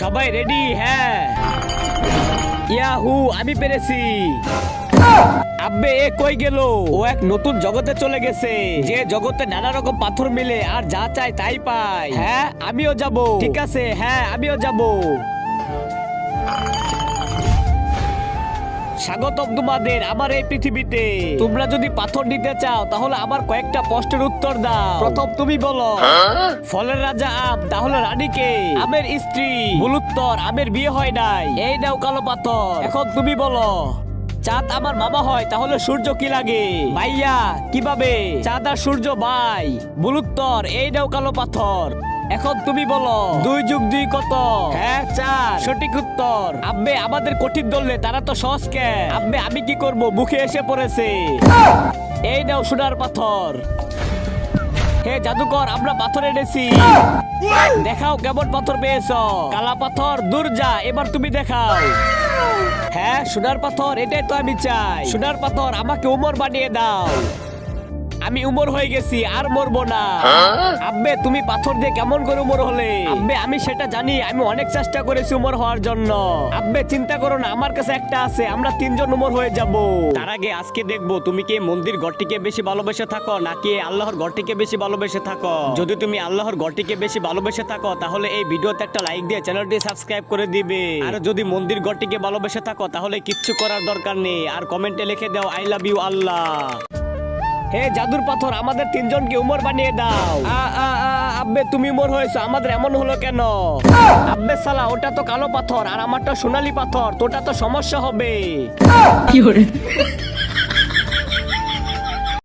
সবাই রেডি? হ্যাঁ, ইয়াহু, আমি পেরেছি। আব্বে এ কই গেল? ও এক নতুন জগতে চলে গেছে, যে জগতে নানা রকম পাথর মিলে আর যা চাই তাই পায়। হ্যাঁ, আমিও যাব। ঠিক আছে, হ্যাঁ আমিও যাব। স্বাগতম তোমাদের আমার এই পৃথিবীতে। তোমরা যদি পাথর নিতে চাও তাহলে আমার কয়েকটা প্রশ্নের উত্তর দাও। প্রথম তুমি বলো, ফলের রাজা আম, তাহলে রানী কে? আমের স্ত্রী। ভুল উত্তর, আমের বিয়ে হয় নাই। এই নাও কালো পাথর। এখন তুমি বলো, চাঁদ আমার মামা হয়, তাহলে সূর্য কি লাগে? ভাইয়া। কিভাবে? চাঁদ আর সূর্য ভাই। ভুল উত্তর, এই নাও কালো পাথর। এখন তুমি বলো, 2 + 2 কত? হ্যাঁ 4। সঠিক উত্তর। আব্বে আমাদের কঠিন ধরলে, তারা তো সহজ কে? আব্বে আমি কি করব, মুখে এসে পড়েছে। এই নাও সোনার পাথর। হে জাদুকর, আমরা পাথর এনেছি। দেখাও কেমন পাথর পেয়েছো। কালা পাথর, দূর যা। এবার তুমি দেখাও। হ্যাঁ সোনার পাথর, এটাই তো আমি চাই। সোনার পাথর, আমাকে উমর বানিয়ে দাও। আমি উমর হয়ে গেছি, আর মরবো না। আব্বে তুমি পাথর দিয়ে কেমন করে উমর হলে? আব্বে আমি সেটা জানি, আমি অনেক চেষ্টা করেছি উমর হওয়ার জন্য। আব্বে চিন্তা করো না, আমার কাছে একটা আছে, আমরা 3 জন উমর হয়ে যাব। তার আগে আজকে দেখবো তুমি কি মন্দির ঘরটিকে বেশি ভালোবেসে থাকো নাকি আল্লাহর ঘরটিকে বেশি ভালোবেসে থাকো। যদি তুমি আল্লাহর ঘরটিকে বেশি ভালোবেসে থাকো তাহলে এই ভিডিওতে একটা লাইক দিয়ে চ্যানেলটি সাবস্ক্রাইব করে দিবে। আর যদি মন্দির ঘরটিকে ভালোবেসে থাকো তাহলে কিচ্ছু করার দরকার নেই, আর কমেন্টে লিখে দাও আই লাভ ইউ আল্লাহ। হে জাদুর পাথর, আমাদের 3 জনকে উমর বানিয়ে দাও। আব্বে তুমি উমর হয়েছো, আমাদের এমন হলো কেন? আব্বে সালা, ওটা তো কালো পাথর আর আমারটা সোনালী পাথর, তোটা তো সমস্যা হবে।